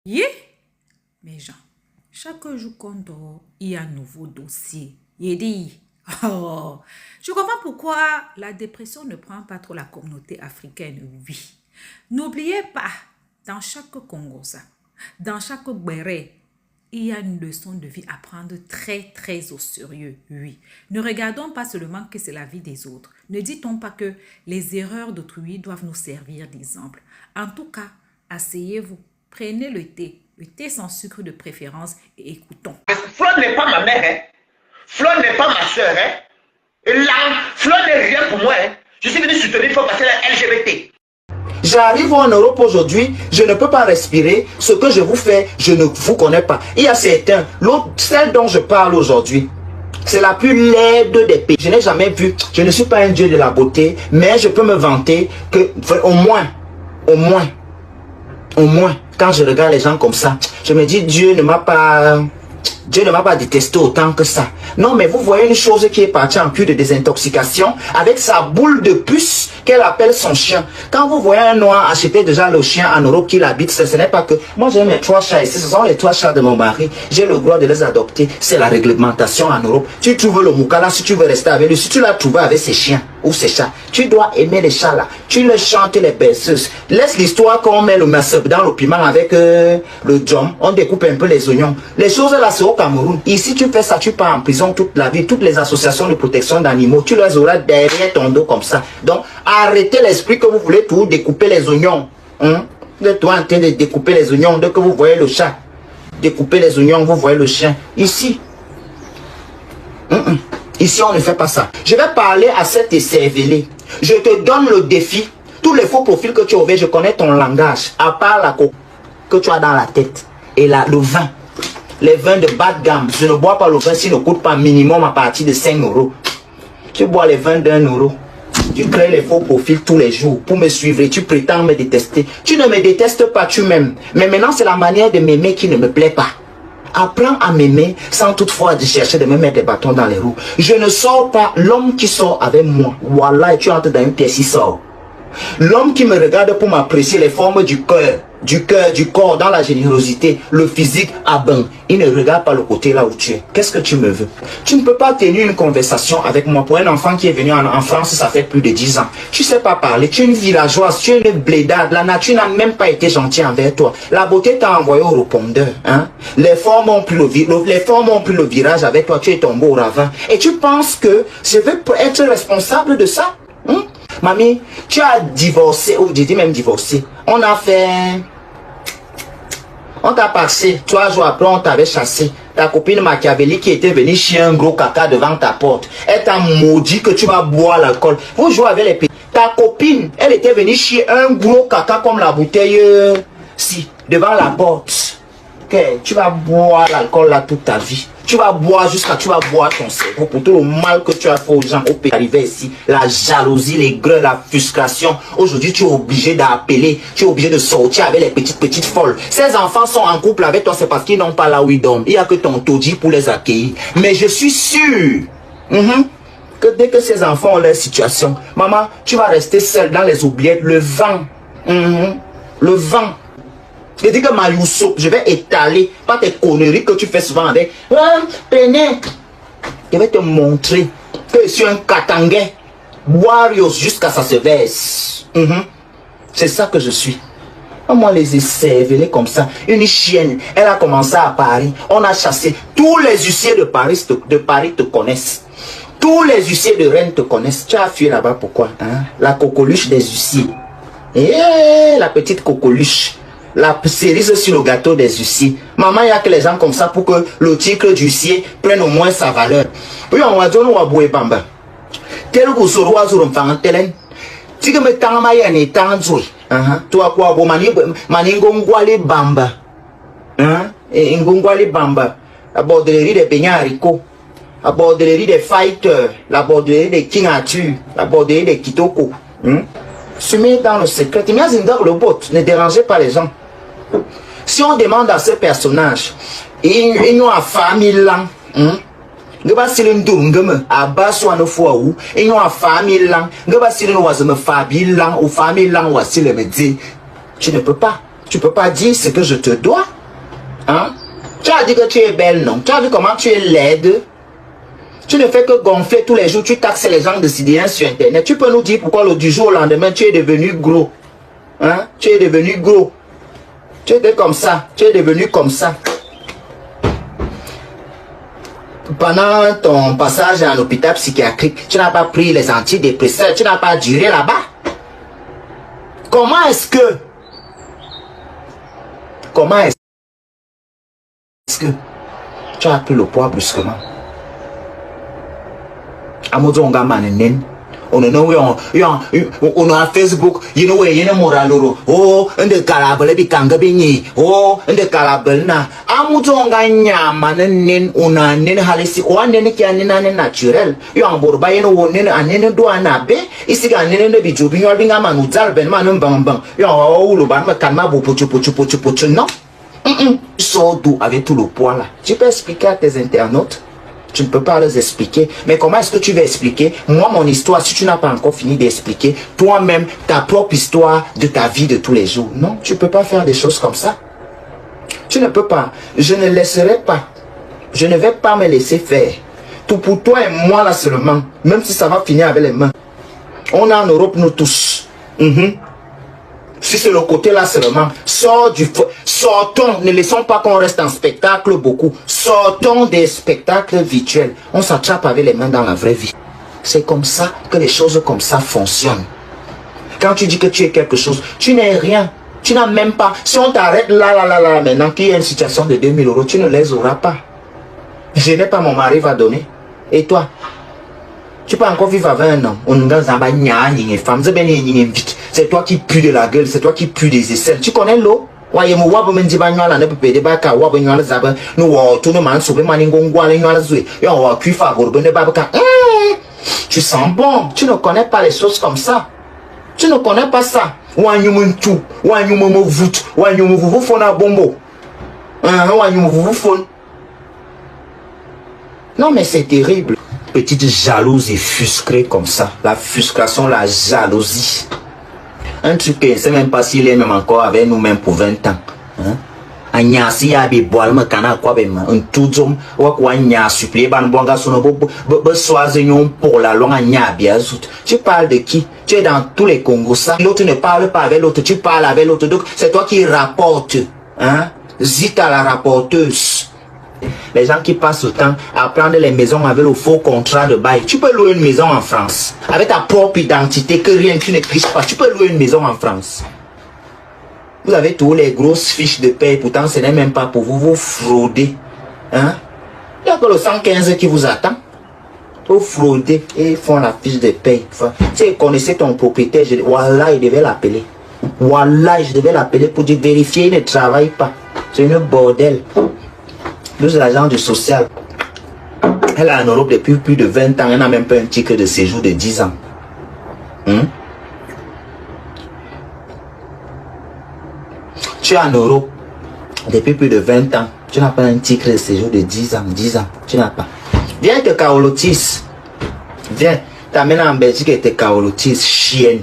Yeah, mes gens, chaque jour qu'on dort, il y a un nouveau dossier. Il dit, oh, je comprends pourquoi la dépression ne prend pas trop la communauté africaine, oui. N'oubliez pas, dans chaque Congosa, dans chaque Béré, il y a une leçon de vie à prendre très au sérieux, oui. Ne regardons pas seulement que c'est la vie des autres. Ne dit-on pas que les erreurs d'autrui doivent nous servir d'exemple. En tout cas, asseyez-vous, prenez le thé sans sucre de préférence et écoutons. Flo n'est pas ma mère, hein. Flo n'est pas ma soeur, hein. Et là, Flo n'est rien pour moi, hein. Je suis venu soutenir Flo parce qu'elle est LGBT. J'arrive en Europe aujourd'hui, je ne peux pas respirer. Ce que je vous fais, je ne vous connais pas. Il y a certains, celle dont je parle aujourd'hui, c'est la plus laide des pays. Je n'ai jamais vu, je ne suis pas un dieu de la beauté, mais je peux me vanter que, au moins, quand je regarde les gens comme ça, je me dis, Dieu ne m'a pas détesté autant que ça. Non, mais vous voyez une chose qui est partie en cure de désintoxication avec sa boule de puce qu'elle appelle son chien. Quand vous voyez un noir acheter déjà le chien en Europe qu'il habite, ce n'est pas que... Moi, j'ai mes 3 chats ici, ce sont les 3 chats de mon mari. J'ai le droit de les adopter. C'est la réglementation en Europe. Tu trouves le moukala, si tu veux rester avec lui, si tu l'as trouvé avec ses chiens ou ses chats, tu dois aimer les chats là. Tu les chantes les berceuses. Laisse l'histoire qu'on met le masab dans le piment avec le djom. On découpe un peu les oignons. Les choses là, c'est au Cameroun. Ici, tu fais ça, tu pars en prison toute la vie. Toutes les associations de protection d'animaux, tu les auras derrière ton dos comme ça. Donc, arrêtez l'esprit que vous voulez tout découper les oignons. Vous êtes en train de découper les oignons dès que vous voyez le chat. Découper les oignons, vous voyez le chien. Ici. Ici, on ne fait pas ça. Je vais parler à cet écervelé. Je te donne le défi. Tous les faux profils que tu as ouverts, je connais ton langage. À part la coke que tu as dans la tête. Et là, le vin. Les vins de bas de gamme. Je ne bois pas le vin s'il ne coûte pas minimum à partir de 5 €. Tu bois les vins d'1 €. Tu crées les faux profils tous les jours pour me suivre et tu prétends me détester. Tu ne me détestes pas, tu m'aimes. Mais maintenant, c'est la manière de m'aimer qui ne me plaît pas. Apprends à m'aimer sans toutefois chercher de me mettre des bâtons dans les roues. Je ne sors pas l'homme qui sort avec moi. Voilà, et tu entres dans une pièce, il sort. L'homme qui me regarde pour m'apprécier les formes du cœur, du corps, dans la générosité, le physique, il ne regarde pas le côté là où tu es. Qu'est-ce que tu me veux? Tu ne peux pas tenir une conversation avec moi. Pour un enfant qui est venu en France, ça fait plus de 10 ans. Tu sais pas parler, tu es une villageoise, tu es une blédarde. La nature n'a même pas été gentille envers toi. La beauté t'a envoyé au répondeur. Hein? Les formes ont pris le virage avec toi, tu es tombé au ravin. Et tu penses que je vais être responsable de ça? Mamie, tu as divorcé, ou j'ai dit même divorcé. On a fait... On t'a passé, 3 jours après, on t'avait chassé. Ta copine Machiavelli qui était venue chier un gros caca devant ta porte. Elle t'a maudit que tu vas boire l'alcool. Vous jouez avec les petits. Ta copine, elle était venue chier un gros caca comme la bouteille, si, devant la porte. Okay, tu vas boire l'alcool là toute ta vie. Tu vas boire jusqu'à tu vas boire ton cerveau pour tout le mal que tu as fait aux gens au pays. Arrivé ici, la jalousie, les greux, la frustration. Aujourd'hui, tu es obligé d'appeler, tu es obligé de sortir avec les petites folles. Ces enfants sont en couple avec toi, c'est parce qu'ils n'ont pas là où ils dorment. Il n'y a que ton taudis pour les accueillir. Mais je suis sûr que dès que ces enfants ont leur situation, maman, tu vas rester seule dans les oubliettes. Le vent. Le vent. Je dis que Mayousou, je vais étaler, pas tes conneries que tu fais souvent avec. Prenez. Je vais te montrer que je suis un katangais. Warriors jusqu'à ça se verse. C'est ça que je suis. Moi, les écervelés comme ça. Une chienne, elle a commencé à Paris. On a chassé. Tous les huissiers de Paris te connaissent. Tous les huissiers de Rennes te connaissent. Tu as fui là-bas pourquoi? La coqueluche des huissiers. La petite coqueluche. La cerise sur le gâteau des huissiers. Maman, il n'y a que les gens comme ça pour que le titre d'huissier prenne au moins sa valeur. Oui, on va dire, on va bouer bamba. Tel que ce roi sur un fan telen. Si que me tang ma ya ne tang zui. Toi quoi, bo maningongwali bamba. Et ngongwali bamba. La bordellerie des beignets haricots. La bordellerie des fighters. La bordellerie des King Arthur. La bordellerie des Kitoko. Se met dans le secret. Le bot, ne dérangez pas les gens. Si on demande à ce personnage, ils ont famille là, tu ne peux pas. Tu peux pas dire ce que je te dois. Hein? Tu as dit que tu es belle, non? Tu as vu comment tu es laide? Tu ne fais que gonfler tous les jours. Tu taxes les gens de Sidéen sur Internet. Tu peux nous dire pourquoi du jour au lendemain, tu es devenu gros? Hein? Tu es devenu gros. Tu étais comme ça. Tu es devenu comme ça. Pendant ton passage en hôpital psychiatrique, tu n'as pas pris les antidépresseurs. Tu n'as pas duré là-bas. Comment est-ce que tu as pris le poids brusquement? Amozonga manen. On a Facebook, you know moraloro. Oh, inde kalabele bi kanga binyi. Oh, inde kalabel na. Amuzonga nyamanen una nen halisi o nen ki anena naturel. Yo amborba yeno wonen anene do anabe. Isiga nene bi jobi yo binga manu zalben manu bang. Yo ulu ban ma kanma bo pochu non. Sors d'où avec tout le poids là. Tu peux expliquer à tes internautes? Tu ne peux pas les expliquer. Mais comment est-ce que tu vas expliquer? Moi, mon histoire, si tu n'as pas encore fini d'expliquer, toi-même, ta propre histoire de ta vie de tous les jours. Non, tu ne peux pas faire des choses comme ça. Tu ne peux pas. Je ne laisserai pas. Je ne vais pas me laisser faire. Tout pour toi et moi là seulement. Même si ça va finir avec les mains. On est en Europe, nous tous. Si c'est le côté là seulement, sortons, ne laissons pas qu'on reste en spectacle beaucoup. Sortons des spectacles virtuels. On s'attrape avec les mains dans la vraie vie. C'est comme ça que les choses comme ça fonctionnent. Quand tu dis que tu es quelque chose, tu n'es rien. Tu n'as même pas. Si on t'arrête là, maintenant qu'il y a une situation de 2000 €, tu ne les auras pas. Je n'ai pas, mon mari va donner. Et toi? Tu peux encore vivre avec un homme. C'est toi qui pue de la gueule, c'est toi qui pue des aisselles. Tu connais l'eau? Tu sens bon. Tu ne connais pas les choses comme ça. Tu ne connais pas ça. Non mais c'est terrible. Petite jalouse et frustrée comme ça. La frustration, la jalousie. Un truc que je ne sais même pas s'il est même encore avec nous-mêmes pour 20 ans. Anyasi ya bi boalma kana kwa be ma ntuzum wa kwa nya supplier ban bonga sono bo soazenyon pour la longue nya bien zout. Tu parles de qui? Tu es dans tous les Congos ça. L'autre ne parle pas avec l'autre, tu parles avec l'autre. Donc c'est toi qui rapportes. Hein? Zita la rapporteuse. Les gens qui passent le temps à prendre les maisons avec le faux contrat de bail. Tu peux louer une maison en France avec ta propre identité que rien tu ne triches pas. Tu peux louer une maison en France. Vous avez tous les grosses fiches de paie. Pourtant, ce n'est même pas pour vous. Vous fraudez. Hein? Il y a que le 115 qui vous attend. Vous fraudez et font la fiche de paie. Enfin, si vous connaissez ton propriétaire, voilà, il devait l'appeler. Voilà, je devais l'appeler pour dire vérifier, il ne travaille pas. C'est une bordel. Nous, l'agent du social. Elle est en Europe depuis plus de 20 ans. Elle n'a même pas un titre de séjour de 10 ans. Tu es en Europe depuis plus de 20 ans. Tu n'as pas un titre de séjour de 10 ans. 10 ans. Tu n'as pas. Viens te kaolotis. Viens. T'amènes en Belgique et te kaolotis, chienne.